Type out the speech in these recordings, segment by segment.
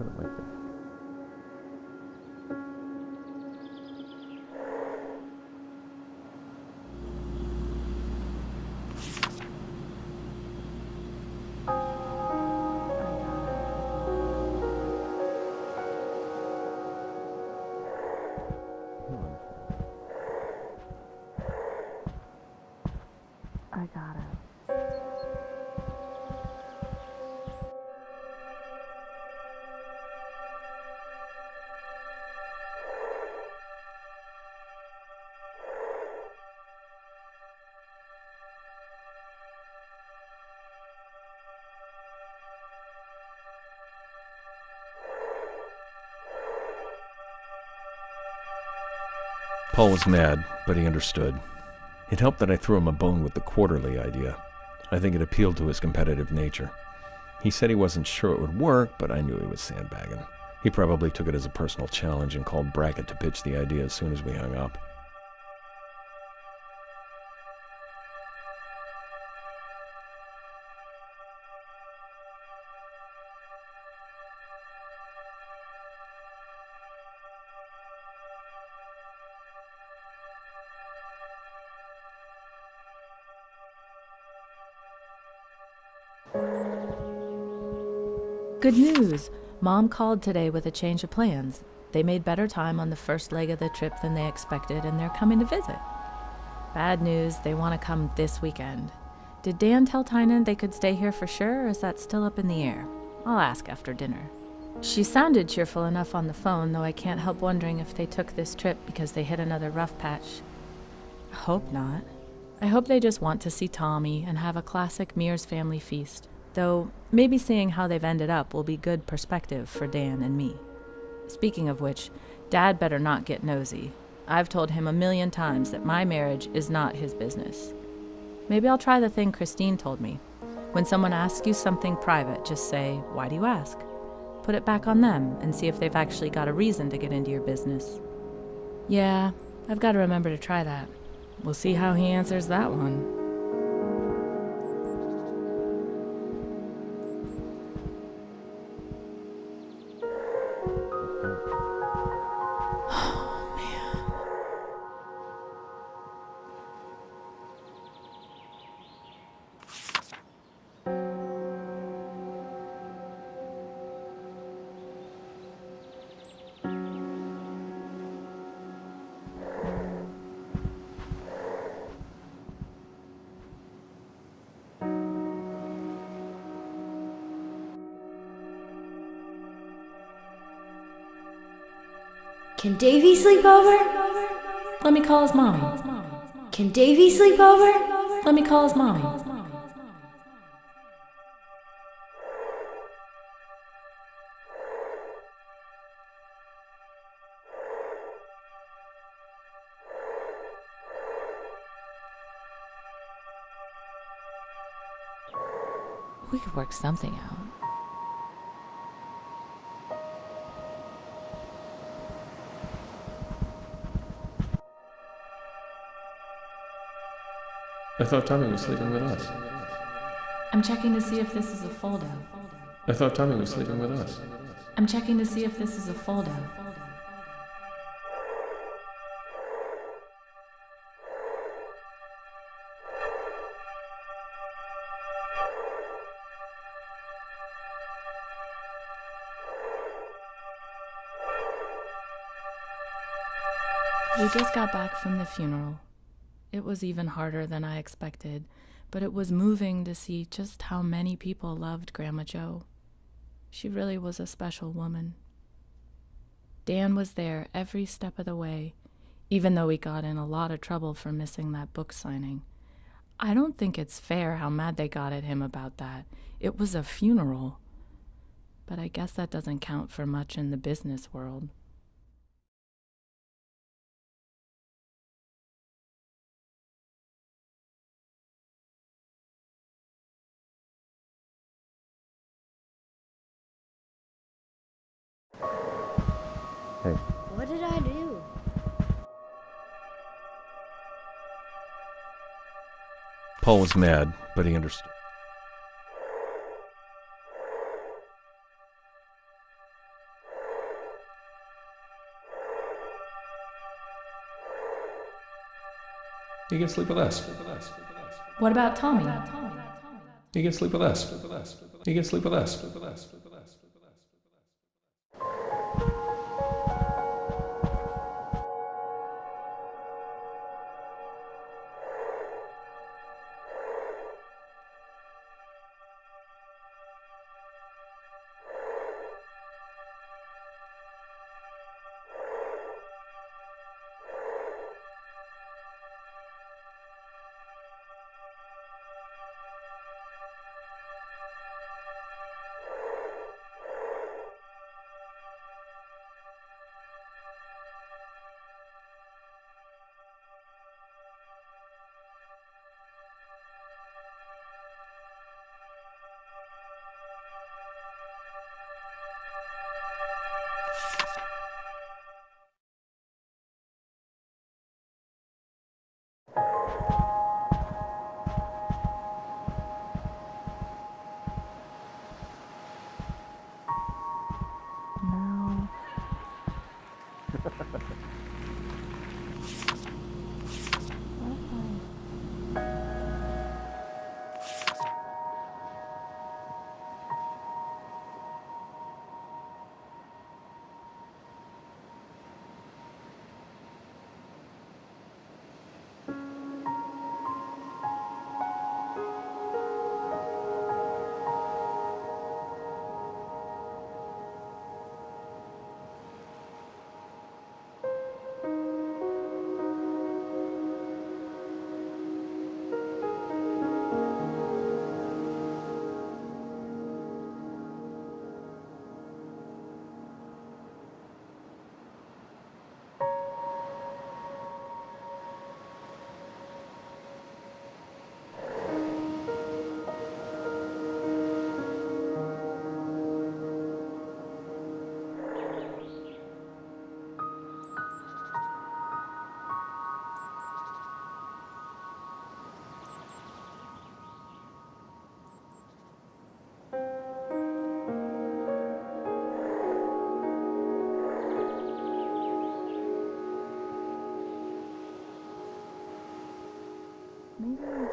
put it like this. I got it. Paul was mad, but he understood. It helped that I threw him a bone with the quarterly idea. I think it appealed to his competitive nature. He said he wasn't sure it would work, but I knew he was sandbagging. He probably took it as a personal challenge and called Brackett to pitch the idea as soon as we hung up. Good news! Mom called today with a change of plans. They made better time on the first leg of the trip than they expected, and they're coming to visit. Bad news, they want to come this weekend. Did Dan tell Tynan they could stay here for sure, or is that still up in the air? I'll ask after dinner. She sounded cheerful enough on the phone, though I can't help wondering if they took this trip because they hit another rough patch. I hope not. I hope they just want to see Tommy and have a classic Mears family feast. Though maybe seeing how they've ended up will be good perspective for Dan and me. Speaking of which, Dad better not get nosy. I've told him 1,000,000 times that my marriage is not his business. Maybe I'll try the thing Christine told me. When someone asks you something private, just say, "Why do you ask?" Put it back on them and see if they've actually got a reason to get into your business. Yeah, I've got to remember to try that. We'll see how he answers that one. Can Davy sleep over? Let me call his mommy. Can Davy sleep over? Let me call his mommy. We could work something out. I thought Tommy was sleeping with us. I'm checking to see if this is a fold-out. I thought Tommy was sleeping with us. I'm checking to see if this is a fold-out. We just got back from the funeral. It was even harder than I expected, but it was moving to see just how many people loved Grandma Jo. She really was a special woman. Dan was there every step of the way, even though we got in a lot of trouble for missing that book signing. I don't think it's fair how mad they got at him about that. It was a funeral. But I guess that doesn't count for much in the business world. Hey. What did I do? Paul was mad, but he understood. You can sleep with us. What about Tommy? You can sleep with us. You can sleep with us. No.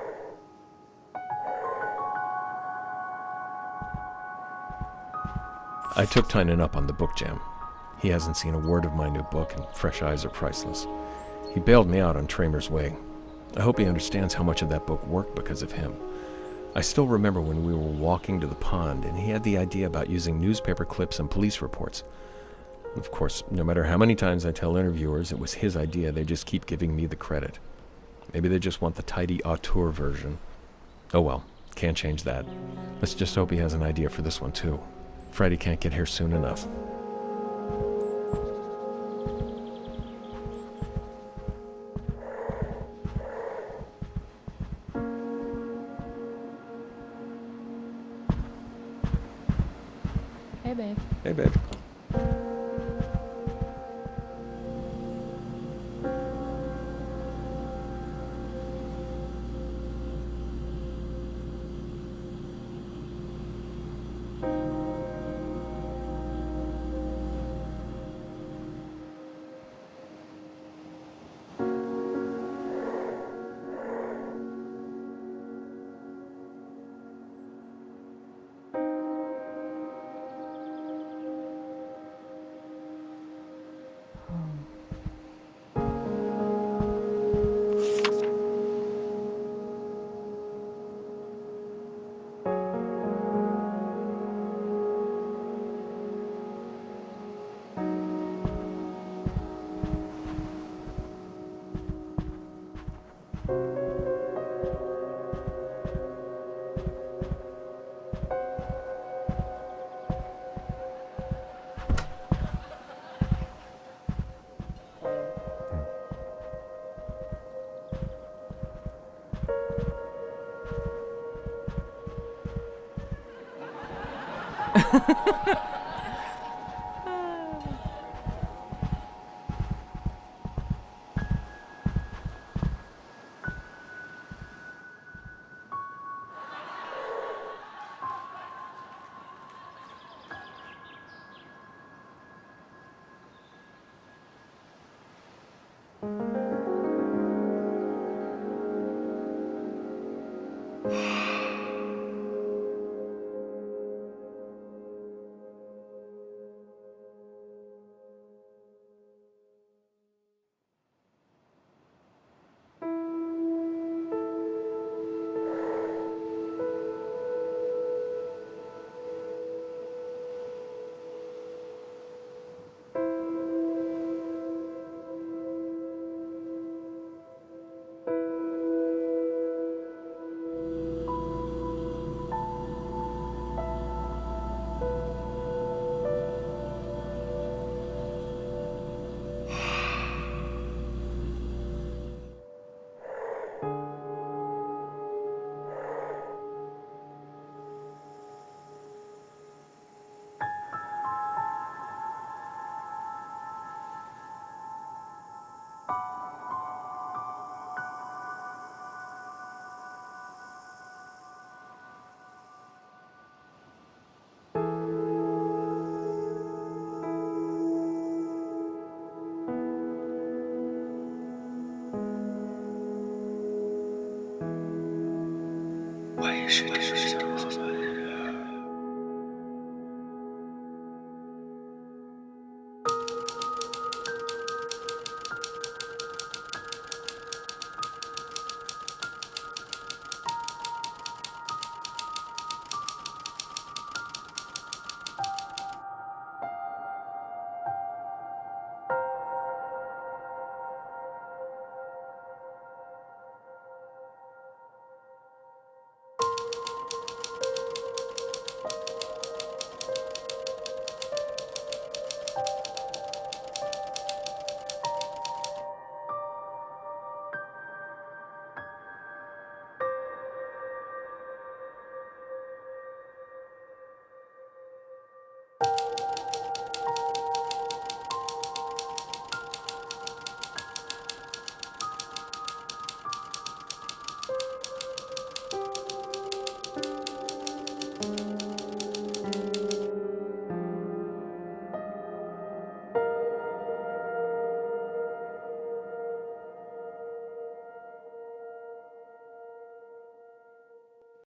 I took Tynan up on the book jam. He hasn't seen a word of my new book, and fresh eyes are priceless. He bailed me out on Tramer's Way. I hope he understands how much of that book worked because of him. I still remember when we were walking to the pond, and he had the idea about using newspaper clips and police reports. Of course, no matter how many times I tell interviewers it was his idea, they just keep giving me the credit. Maybe they just want the tidy auteur version. Oh well, can't change that. Let's just hope he has an idea for this one too. Friday can't get here soon enough. Hey, babe. Hey, babe. should do so.